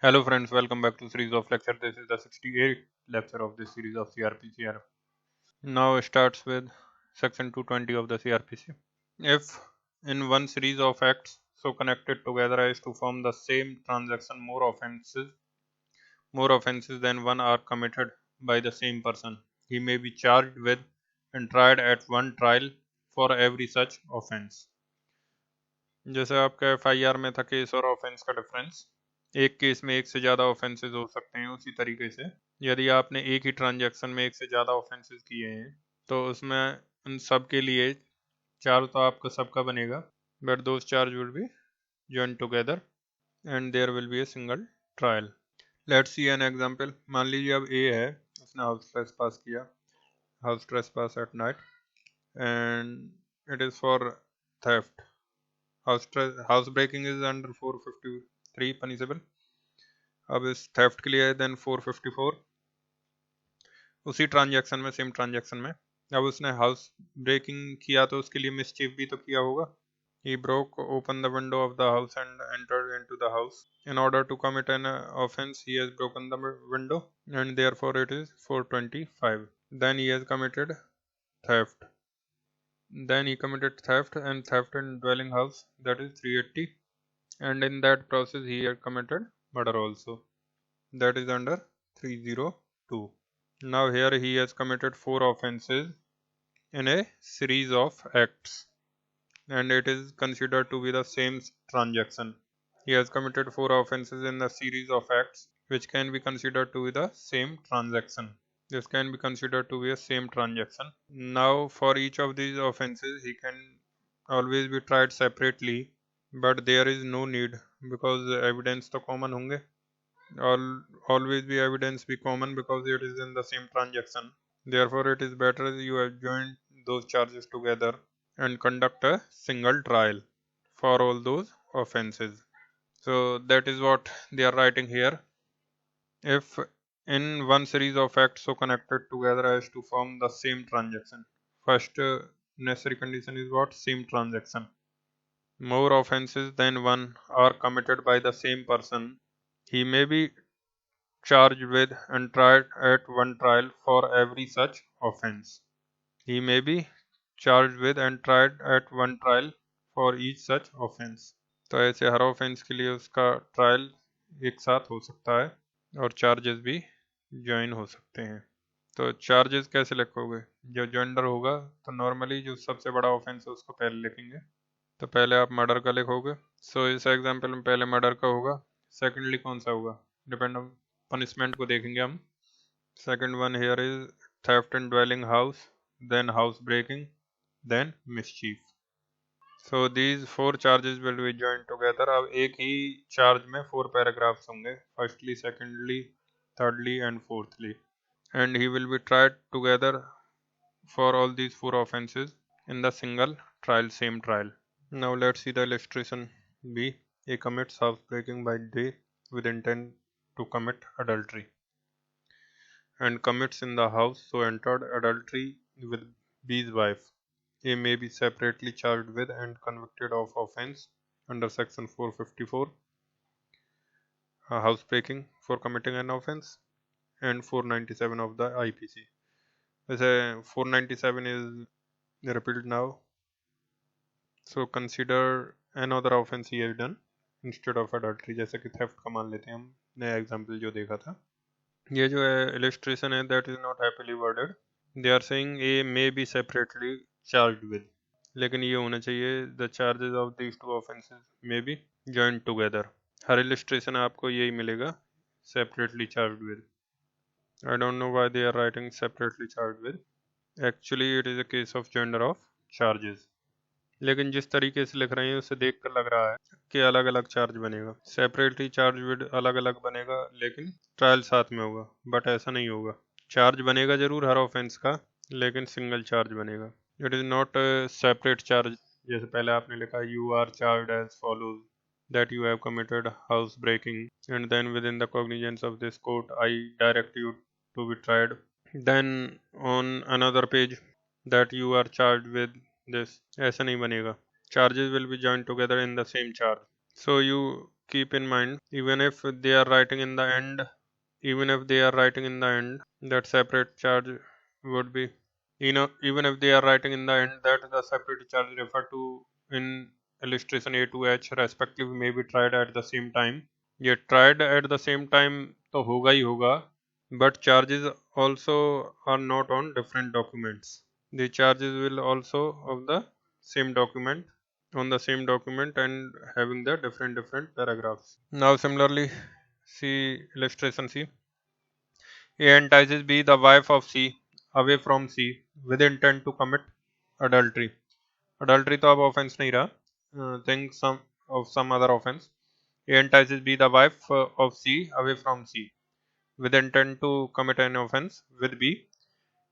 Hello friends, welcome back to series of lecture. This is the 68th lecture of this series of CRPC. Now starts with section 220 of the CRPC. If in one series of acts so connected together as to form the same transaction, more offenses than one are committed by the same person, he may be charged with and tried at one trial for every such offense. जैसे आपका FIR में था case और offence का difference, एक case में एक से ज़्यादा ऑफेंसेस हो सकते हैं, उसी तरीके से यदि आपने एक ही ट्रांजैक्शन में एक से ज़्यादा ऑफेंसेस किए हैं तो उसमें उन सब के लिए चार्ज तो आपका सबका बनेगा, but those charge will be join together and there will be a single trial. Let's see an example. मान लीजिए अब ए है, उसने हाउस ट्रेसपास किया, house trespass at night and it is for theft. House breaking is under 453 punishable. अब इस theft के लिए है देन 454 उसी ट्रांजैक्शन में, सेम ट्रांजैक्शन में. अब उसने हाउस ब्रेकिंग किया तो उसके लिए मिसचीफ भी तो किया होगा. He broke open the window of the house and entered into the house. In order to commit an offense, he has broken the window and therefore it is 425. Then he has committed theft. Then he committed theft and theft in dwelling house, that is 380. And in that process he had committed murder also, that is under 302. Now here he has committed 4 offenses in a series of acts and it is considered to be the same transaction. He has committed 4 offenses in the series of acts which can be considered to be the same transaction. This can be considered to be a same transaction. Now for each of these offenses he can always be tried separately, but there is no need because evidence तो common होंगे. Always be evidence be common because it is in the same transaction. Therefore it is better you have joined those charges together and conduct a single trial for all those offenses. So that is what they are writing here. If in one series of acts so connected together as to form the same transaction. First necessary condition is what? Same transaction. More offenses than one are committed by the same person. He may be charged with and tried at one trial for every such offense. He may be charged with and tried at one trial for each such offense. तो ऐसे हर offence के लिए उसका trial एक साथ हो सकता है और चार्जेस भी ज्वाइन हो सकते हैं. तो चार्जेस कैसे लिखोगे? जो जेंडर होगा तो नॉर्मली जो सबसे बड़ा ऑफेंस है उसको पहले लिखेंगे. तो पहले आप मर्डर का लिखोगे. सो इस एग्जांपल में पहले मर्डर का होगा. सेकेंडली कौन सा होगा? डिपेंड ऑन पनिशमेंट को देखेंगे हम. Second one here is theft in dwelling house, then house breaking, then mischief. So these 4 charges will be joined together. अब एक ही charge में 4 paragraphs होंगे, firstly, secondly, thirdly and fourthly, and he will be tried together for all these 4 offenses in the single trial, same trial. Now let's see the illustration B. A commits house breaking by day with intent to commit adultery and commits in the house so entered adultery with B's wife. A may be separately charged with and convicted of offense under section 454, housebreaking for committing an offense, and 497 of the IPC. वैसे 497 is repealed now, so consider another offense he has done instead of adultery. जैसे कि theft का मान लेते हैं हम, नया example जो देखा था. ये जो है illustration है, that is not happily worded. They are saying A may be separately charged with, लेकिन ये होना चाहिए the charges of these 2 offenses may be joined together. Her illustration आपको यही मिलेगा, separately charged with. I don't know why they are writing separately charged with. Actually it is a case of gender of charges. लेकिन जिस तरीके से लिख रहे हैं उससे देख कर लग रहा है कि अलग अलग चार्ज बनेगा. सेपरेटली चार्ज विद अलग अलग बनेगा लेकिन ट्रायल साथ में होगा, बट ऐसा नहीं होगा. चार्ज बनेगा जरूर हर ऑफेंस का, लेकिन सिंगल चार्ज बनेगा. It is not separate charge. जैसे पहले आपने लिखा you are charge as follows that you have committed house breaking and then within the cognizance of this court I direct you to be tried. Then on another page that you are charged with this. ऐसा नहीं बनेगा. Charges will be joined together in the same charge. So you keep in mind, even if they are writing in the end, that separate charge would be, even if they are writing in the end that the separate charge referred to in illustration A to H respectively may be tried at the same time. ये tried at the same time तो होगा ही होगा, but charges also are not on different documents. The charges will also of the same document on the same document and having the different paragraphs. Now similarly, see illustration C. A entices B, the wife of C, away from C with intent to commit adultery. Adultery तो अब offense नहीं रहा. Think some other offense. A entices B, the wife of C, away from C with intent to commit an offense with B,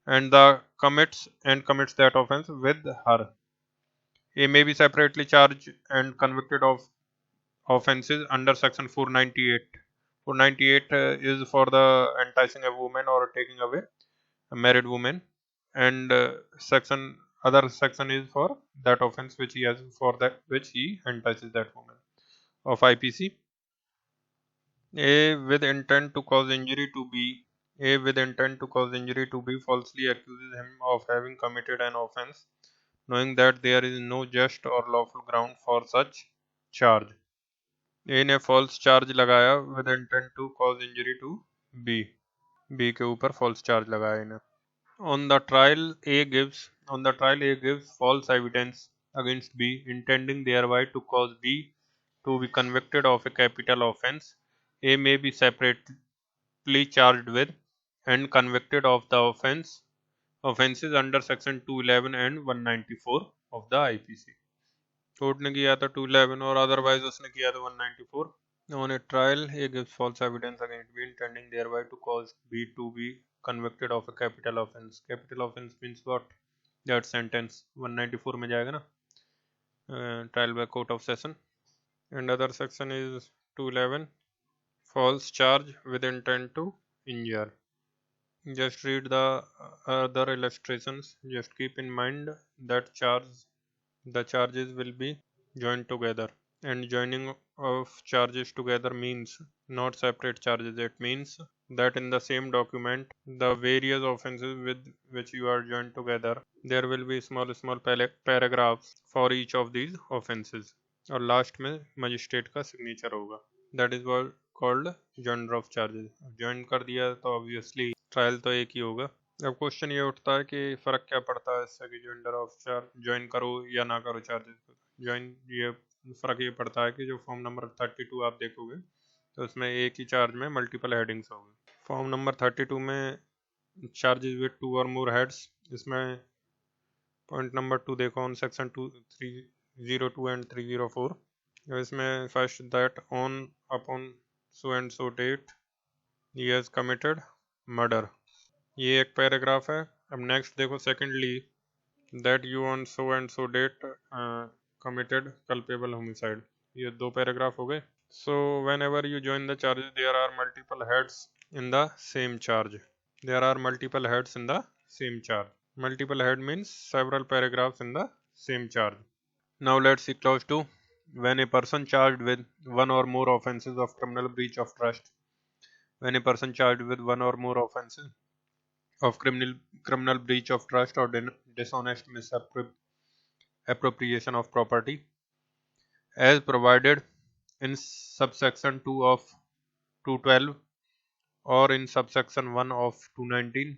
and the commits that offense with her. A may be separately charged and convicted of offenses under section 498. 498 is for the enticing a woman or taking away a married woman, and other section is for that offense which he entices that woman of IPC. A with intent to cause injury to B. A with intent to cause injury to B falsely accuses him of having committed an offense, knowing that there is no just or lawful ground for such charge. A ने false charge लगाया with intent to cause injury to B. B के ऊपर false charge लगाया इन्हें. On the trial, A gives false evidence against B, intending thereby to cause B to be convicted of a capital offense. A may be separately charged with and convicted of the offenses under section 211 and 194 of the IPC. Court ने किया था 211 और otherwise उसने किया था 194. On a trial, A gives false evidence against B, intending thereby to cause B to be convicted of a capital offense. Capital offense means what? That sentence 194 में जाएगा ना, trial by court of session. And other section is 211, false charge with intent to injure. Just read the other illustrations. Just keep in mind that the charges will be joined together, and joining of charges together means not separate charges. It means that in the same document, the various offenses with which you are joined together, there will be small paragraphs for each of these offenses, और last में magistrate का signature होगा. That is called joinder of charges. Join कर दिया तो obviously trial तो एक ही होगा. अब क्वेश्चन ये उठता है कि फ़र्क क्या पड़ता है इससे कि जॉइंडर ऑफ चार्ज ज्वाइन करो या ना करो चार्जेस को. ये फ़र्क ये पड़ता है कि जो फॉर्म नंबर 32 आप देखोगे तो उसमें एक ही चार्ज में मल्टीपल हेडिंग्स होंगे. फॉर्म नंबर 32 में charges with 2 or more heads. इसमें पॉइंट नंबर 2 देखो ऑन सेक्शन 302 एंड 304. इसमें first that on upon so and so date he has committed murder. ये एक पैराग्राफ है. अब नेक्स्ट देखो secondly that you on so and so date committed culpable homicide. ये 2 paragraph हो गए. So whenever you join the charges there are multiple heads in the same charge. Multiple head means several paragraphs in the same charge. Now let's see clause 2. When a person charged with one or more offenses of criminal breach of trust. When a person charged with one or more offenses of criminal breach of trust or dishonest misappropriation of property, as provided in subsection 2 of 212 or in subsection 1 of 219,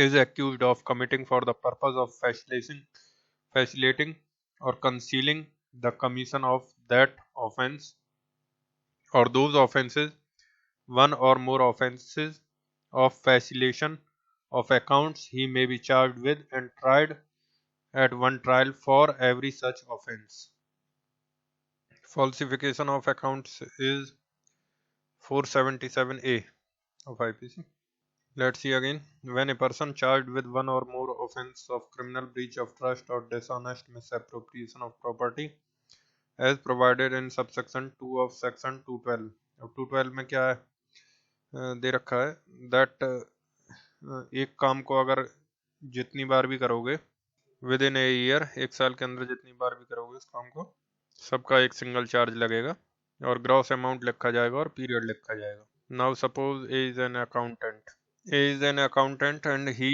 is accused of committing for the purpose of facilitating or concealing the commission of that offense or those offenses, one or more offenses of facilitation of accounts, he may be charged with and tried at one trial for every such offense. Falsification of accounts is 477A of IPC. Let's see again. When a person charged with one or more offense of criminal breach of trust or dishonest misappropriation of property, as provided in subsection 2 of section 212. अब 212 में क्या है दे रखा है that एक काम को अगर जितनी बार भी करोगे विद इन ए ईयर, एक साल के अंदर जितनी बार भी करोगे इस काम को, सबका एक सिंगल चार्ज लगेगा और ग्रॉस अमाउंट लिखा जाएगा और पीरियड लिखा जाएगा। Now suppose A is an accountant. A is an accountant and he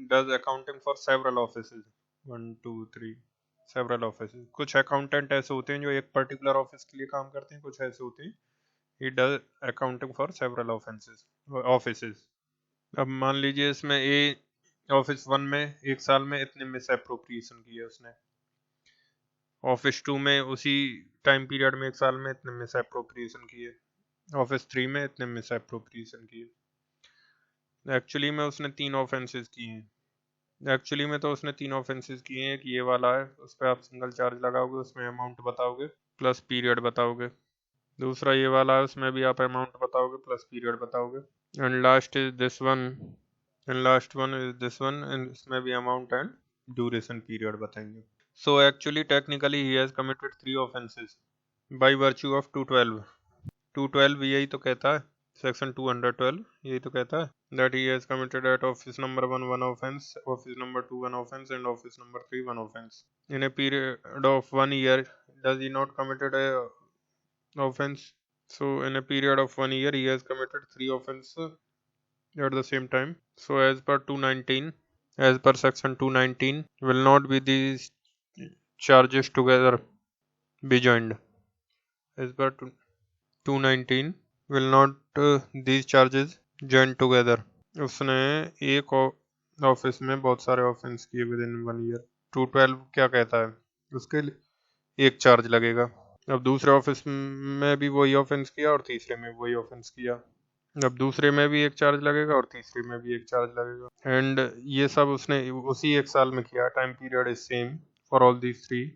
does accounting for several offices. 1, 2, 3 several offices. कुछ accountant ऐसे होते हैं जो एक particular office के लिए काम करते हैं, कुछ ऐसे होते हैं he does accounting for several offices. अब मान लीजिए इसमें A ऑफिस 1 में एक साल में इतने मिसएप्रोप्रिएशन किए उसने, ऑफिस 2 में उसी टाइम पीरियड में एक साल में इतने मिसएप्रोप्रिएशन किए, ऑफिस 3 में इतने मिसएप्रोप्रिएशन किए। एक्चुअली में उसने 3 ऑफेंसेस किए हैं। एक्चुअली में तो उसने 3 ऑफेंसेस किए हैं कि ये वाला है, उस पर आप सिंगल चार्ज लगाओगे, उसमें अमाउंट बताओगे प्लस पीरियड बताओगे। दूसरा ये वाला है, उसमें भी आप अमाउंट बताओगे प्लस पीरियड बताओगे। And last is this one, and last one is this one, and इसमें भी अमाउंट एंड ड्यूरेशन पीरियड बताएंगे। So actually technically he has committed 3 offences by virtue of 212। 212 यही तो कहता है, सेक्शन 212 यही तो कहता है that he has committed at office number 1 one offense, office number 2 one offense, and office number 3 one offense. In a period of 1 year, does he not committed a offense? So in a period of 1 year, he has committed 3 offenses at the same time. So as per 219, as per section 219, will not be these charges together be joined. As per 219, will not these charges join together. उसने एक office में बहुत सारे offence किए with in 1 year. 212 क्या कहता है, उसके लिए एक चार्ज लगेगा। अब दूसरे ऑफिस में भी वही ऑफेंस किया और तीसरे में वही ऑफेंस किया, अब दूसरे में भी एक चार्ज लगेगा और तीसरे में भी एक चार्ज लगेगा। एंड ये सब उसने उसी एक साल में किया। Time period is same for all these 3,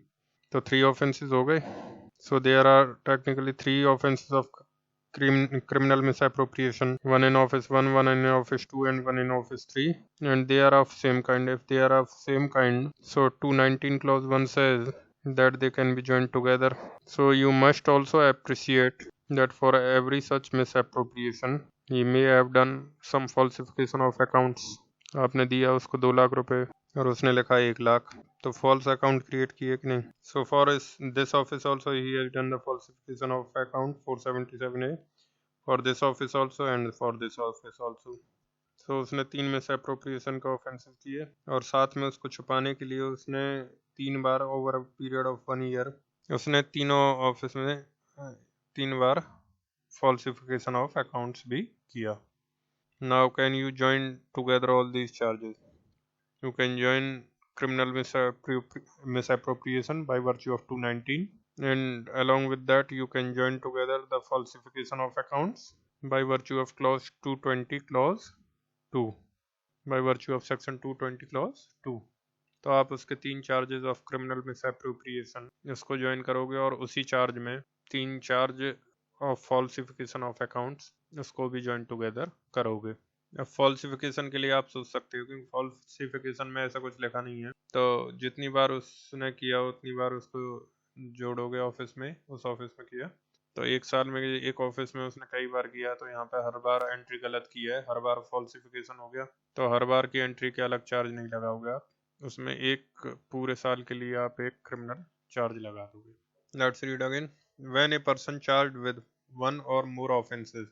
तो 3 ऑफेंसेस हो गए। So there are technically 3 offences of criminal misappropriation, one in office 1, one in office 2, and one in office 3, and they are of same kind. If they are of same kind, so 219 clause 1 says that they can be joined together. So you must also appreciate that for every such misappropriation he may have done some falsification of accounts. आपने दिया उसको 2 लाख रुपए और उसने लिखा 1 लाख, तो false account create किए कि नहीं। So for this office also he has done the falsification of account 477A, for this office also and for this office also. So उसने 3 में से अप्रोप्रिएशन का ऑफेंसेस किए और साथ में उसको छुपाने के लिए उसने 3 बार over a period of 1 year उसने तीनों ऑफिस में 3 बार फॉल्सिफिकेशन ऑफ अकाउंट्स भी किया। Now can you join together all these charges? You can join criminal misappropriation by virtue of 219, and along with that you can join together the falsification of accounts by virtue of clause 220 clause 2, by virtue of section 220 clause 2। तो आप उसके 3 charges of criminal misappropriation इसको join करोगे और उसी charge में 3 charge of falsification of accounts इसको भी ज्वाइन टुगेदर करोगे। अब फॉल्सिफिकेशन के लिए आप सोच सकते हो क्योंकि फॉल्सिफिकेशन में ऐसा कुछ लिखा नहीं है, तो जितनी बार उसने किया उतनी बार उसको जोड़ोगे ऑफिस में, उस ऑफिस में किया। तो एक साल में एक ऑफिस में उसने कई बार किया, तो यहाँ पे हर बार एंट्री गलत की है, हर बार फॉल्सिफिकेशन हो गया, तो हर बार की एंट्री के अलग चार्ज नहीं लगाओगे आप, उसमें एक पूरे साल के लिए आप एक क्रिमिनल चार्ज लगा दोगे। Let's read again. When a person charged with 1 or more offenses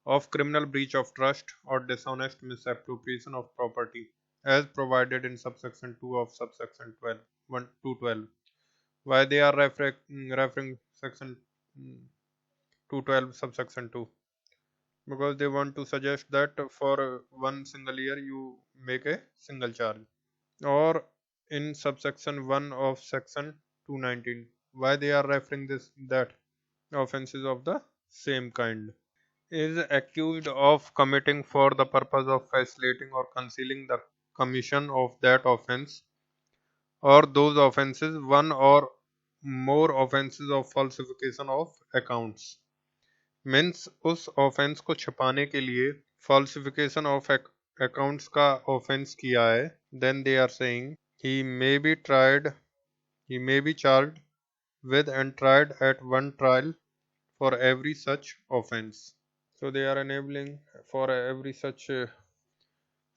of criminal breach of trust or dishonest misappropriation of property as provided in subsection 2 of subsection 212. Why they are referring section 212 subsection 2? Because they want to suggest that for 1 single year you make a single charge. Or in subsection 1 of section 219, why they are referring that offenses of the same kind is accused of committing for the purpose of facilitating or concealing the commission of that offense or those offenses 1 or more offenses of falsification of accounts, means उस offense को छुपाने के लिए falsification of accounts का offense किया है, then they are saying he may be charged with and tried at one trial for every such offense. So they are enabling for every such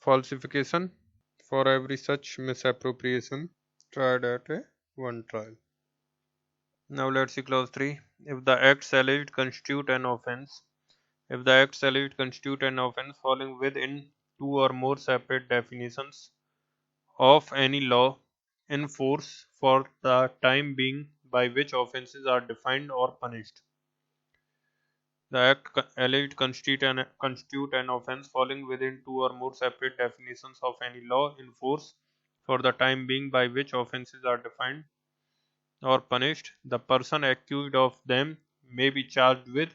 falsification, for every such misappropriation tried at a one trial. Now let's see clause 3. If the acts alleged constitute an offense, if the acts alleged constitute an offense falling within two or more separate definitions of any law in force for the time being by which offenses are defined or punished. The act alleged constitute an offense falling within two or more separate definitions of any law in force for the time being by which offenses are defined or punished. The person accused of them may be charged with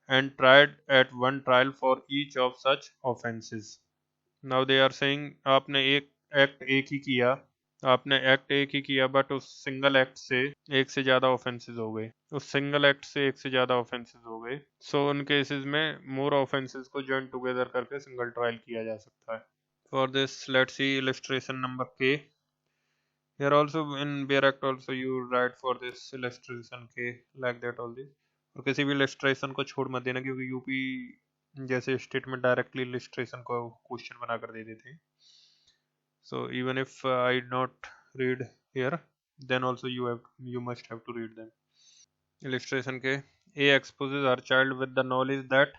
and tried at one trial for each of such offenses. Now they are saying आपने act एक ही किया but उस single act से एक से ज्यादा offences हो गए, उस सिंगल एक्ट से एक से ज्यादा ऑफेंसेस हो गए, सो उन केसेस में मोर ऑफेंसेस को जॉइन टुगेदर करके सिंगल ट्रायल किया जा सकता है. For this let's see illustration number के. Here also in Bear Act also you write for this illustration K like that all this. और किसी भी illustration को छोड़ मत देना क्योंकि यूपी जैसे स्टेट में डायरेक्टली illustration को क्वेश्चन बना कर दे देते हैं. So even if I not read here, then also you must have to read them. Illustration K. A exposes her child with the knowledge that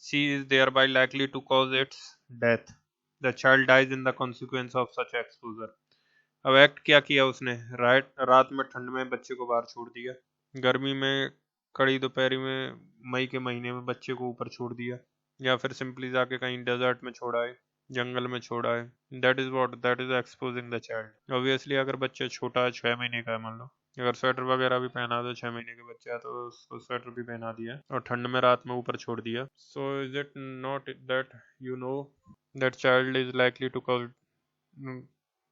she is thereby likely to cause its death. The child dies in the consequence of such exposure. अब act क्या किया उसने, रात में ठंड में बच्चे को बाहर छोड़ दिया, गर्मी में कड़ी दोपहरी में मई के महीने में बच्चे को ऊपर छोड़ दिया, या फिर सिंपली जाके कहीं डेजर्ट में छोड़ा है, जंगल में छोड़ा है. That is exposing the child. Obviously अगर बच्चा छोटा है 6 महीने का है, मान लो अगर स्वेटर वगैरह भी पहना दो, 6 महीने के बच्चा है तो उसको स्वेटर भी पहना दिया और ठंड में रात में ऊपर छोड़ दिया, so is it not that you know that child is likely to cause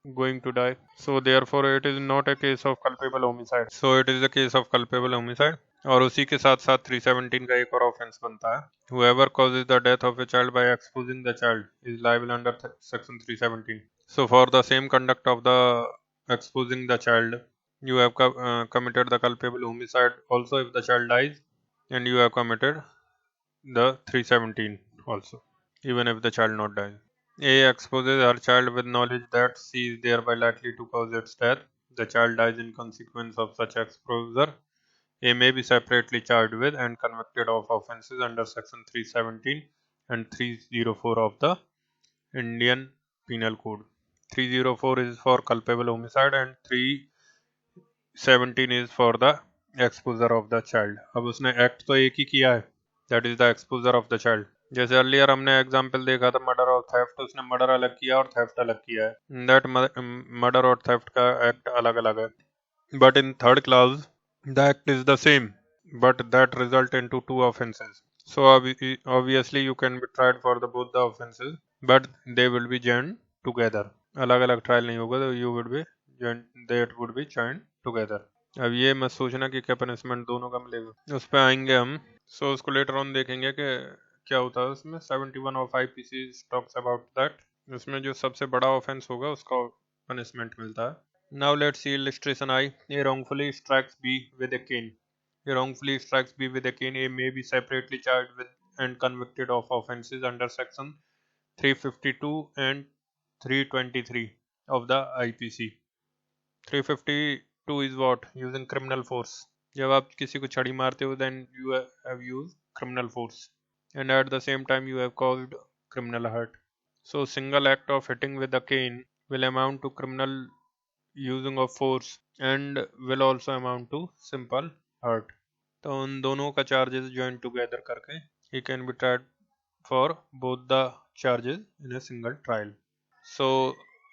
going to die? So therefore it is not a case of culpable homicide. So it is a case of culpable homicide. और उसी के साथ साथ 317 का एक और offence बनता है. Whoever causes the death of a child by exposing the child is liable under section 317. So for the same conduct of the exposing the child, you have committed the culpable homicide also if the child dies, and you have committed the 317 also even if the child not dies. A exposes her child with knowledge that she is thereby likely to cause its death. The child dies in consequence of such exposure. A may be separately charged with and convicted of offences under section 317 and 304 of the Indian Penal Code. 304 is for culpable homicide and 317 is for the exposure of the child. अब उसने act तो एक ही किया है, that is the exposure of the child. जैसे earlier हमने example देखा था मर्डर और थेफ्ट, उसने मर्डर अलग किया और थेफ्ट अलग किया है. दैट मर्डर और थेफ्ट का एक्ट अलग अलग है. But in third class the act is the same but that result into two offences. So obviously you can be tried for the both the offenses but they will be joined together. अलग अलग trial नहीं होगा, तो you would be joined, that would be joined together. अब ये मत सोचना कि क्या पनिशमेंट दोनों का मिलेगा, उस पर आएंगे हम. सो उसको लेटर ऑन देखेंगे कि क्या होता है उसमें. 71 of IPC talks about that. उसमें जो सबसे बड़ा ऑफेंस होगा उसका पनिशमेंट मिलता है. Now let's see illustration I. A wrongfully strikes B with a cane. A wrongfully strikes B with a cane. A may be separately charged with and convicted of offences under section 352 and 323 of the IPC. 352 is what? Using criminal force. जब आप किसी को छड़ी मारते हो then you have used criminal force and at the same time you have caused criminal hurt. So single act of hitting with a cane will amount to criminal using of force and will also amount to simple hurt. तो उन दोनों का charges join together करके he can be tried for both the charges in a single trial. So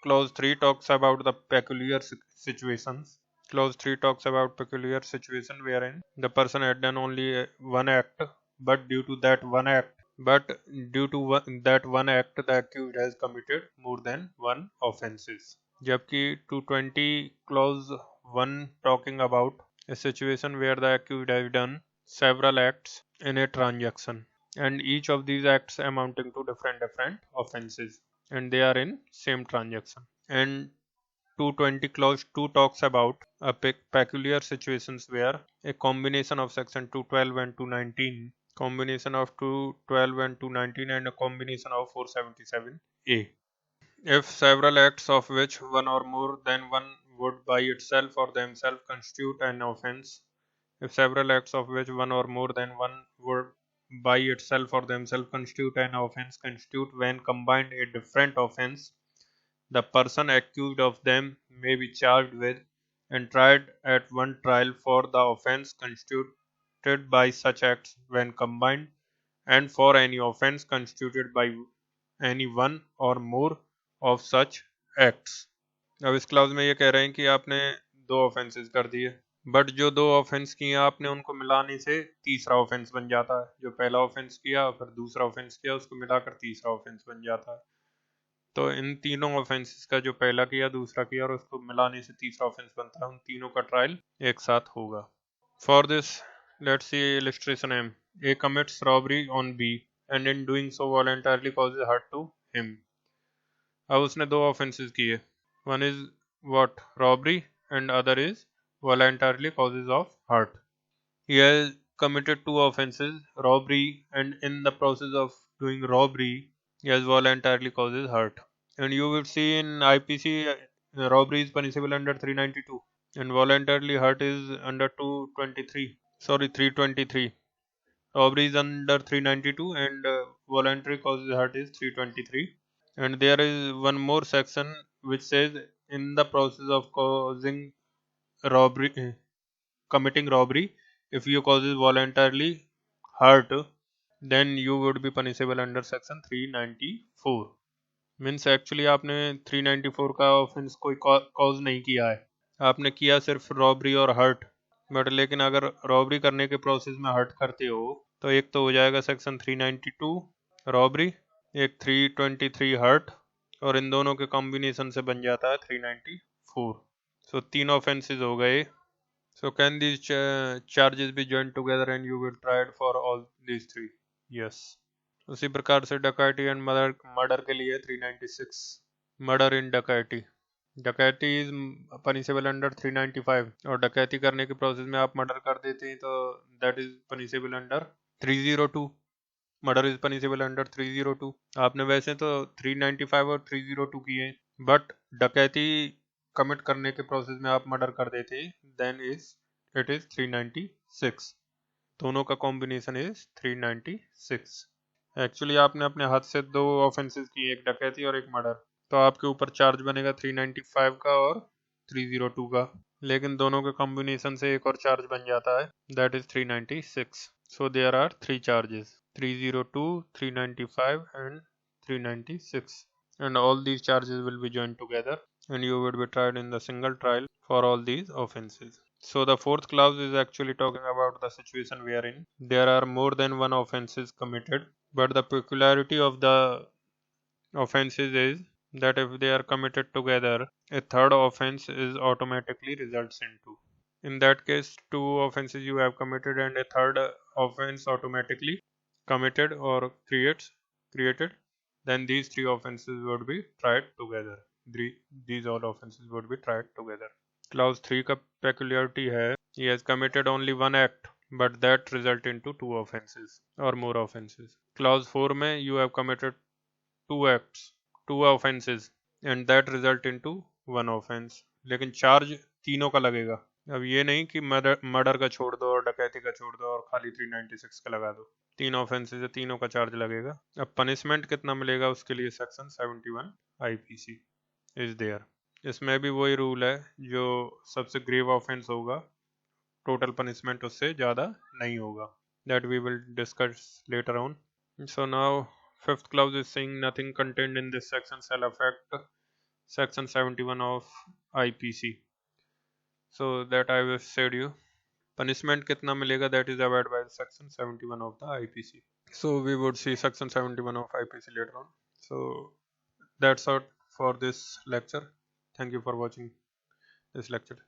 clause 3 talks about the peculiar situations. Clause 3 talks about peculiar situation wherein the person had done only one act, but due to that one act, the accused has committed more than one offenses. जबकि 220 clause 1 talking about a situation where the accused has done several acts in a transaction, and each of these acts amounting to different offenses, and they are in same transaction. And 220 clause 2 talks about a peculiar situations where a combination of section 212 and 219, combination of 212 and 219 and a combination of 477A. If several acts of which one or more than one would by itself or themselves constitute an offense, if several acts of which one or more than one would by itself or themselves constitute an offense constitute when combined a different offense, the person accused of them may be charged with and tried at one trial for the offense constituted by such acts when combined, and for any offense constituted by any one or more of such acts. अब इस clause में ये कह रहे हैं कि आपने दो ऑफेंसेस कर दिए, बट जो दो ऑफेंस किए आपने उनको मिलाने से तीसरा ऑफेंस बन जाता है। जो पहला ऑफेंस किया फिर दूसरा ऑफेंस किया उसको मिलाकर तीसरा ऑफेंस बन जाता है। तो इन तीनों ऑफेंसेस का जो पहला किया दूसरा किया और उसको मिलाने से तीसरा ऑफेंस बनता है, उन तीनों का ट्रायल एक साथ होगा। For this let's see illustration M. A commits robbery on B and in doing so voluntarily causes hurt to him. अब उसने दो ऑफेंसेस किए, one is what robbery and other is voluntarily causes of hurt. He has committed two offenses, robbery, and in the process of doing robbery, he has voluntarily causes hurt. And you will see in IPC, robbery is punishable under 392, and voluntarily hurt is under 223. Sorry, 323. Robbery is under 392, and voluntary causes hurt is 323. And there is one more section which says in the process of causing robbery, committing robbery, if you causes voluntarily hurt, then you would be punishable under section 394. Means actually आपने 394 का offence कोई cause नहीं किया है, आपने किया सिर्फ robbery और हर्ट। बट लेकिन अगर रॉबरी करने के प्रोसेस में हर्ट करते हो तो एक तो हो जाएगा सेक्शन 392 रॉबरी, एक 323 हर्ट, और इन दोनों के कॉम्बिनेशन से बन जाता है 394। सो तीन ऑफेंसेस हो गए। So can these charges be joined together and you will try it for all these three? Yes. उसी प्रकार से डकैती एंड मर्डर के लिए 396 मर्डर इन डकैती। डकैती इज पनिशेबल अंडर 395, और डकैती करने के प्रोसेस में आप मर्डर कर देते हैं तो that is punishable under 302। Murder is punishable under 302। आपने वैसे तो 395 और 302 किए, बट डकैती कमिट करने के प्रोसेस में आप मर्डर कर देते देन इट इज 396। दोनों का कॉम्बिनेशन इज 396। एक्चुअली आपने अपने हाथ से दो ऑफेंसेस किए, एक डकैती और एक मर्डर, तो आपके ऊपर चार्ज बनेगा 395 का और 302 का, लेकिन दोनों के कॉम्बिनेशन से एक और चार्ज बन जाता है that is 396। So there are three charges, 302, 395 and 396, and all these charges will be joined together and you would be tried in the single trial for all these offenses. So the fourth clause is actually talking about the situation wherein there are more than one offenses committed, but the peculiarity of the offenses is that if they are committed together, a third offense is automatically results into. In that case, two offenses you have committed and a third offense automatically committed or created, then these three offenses would be tried together. These all offenses would be tried together. Clause 3 का peculiarity है, he has committed only one act but that result into two offenses or more offenses. Clause 4 में you have committed two acts, two offenses and that result into one offense, लेकिन charge तीनों का लगेगा। अब ये नहीं कि मर्डर का छोड़ दो और डकैती का छोड़ दो और खाली 396 का लगा दो, तीन ऑफेंसेस है, तीनों का चार्ज लगेगा। अब पनिशमेंट कितना मिलेगा उसके लिए सेक्शन 71 आईपीसी इज देयर। इसमें भी वही रूल है, जो सबसे ग्रेव ऑफेंस होगा टोटल पनिशमेंट उससे ज़्यादा नहीं होगा, that we will discuss later on. So now fifth clause is saying nothing contained in this section shall affect section 71 of IPC. So that I will said you punishment कितना मिलेगा that is abided by section 71 of the IPC. So we would see section 71 of IPC later on. So that's all for this lecture. Thank you for watching this lecture.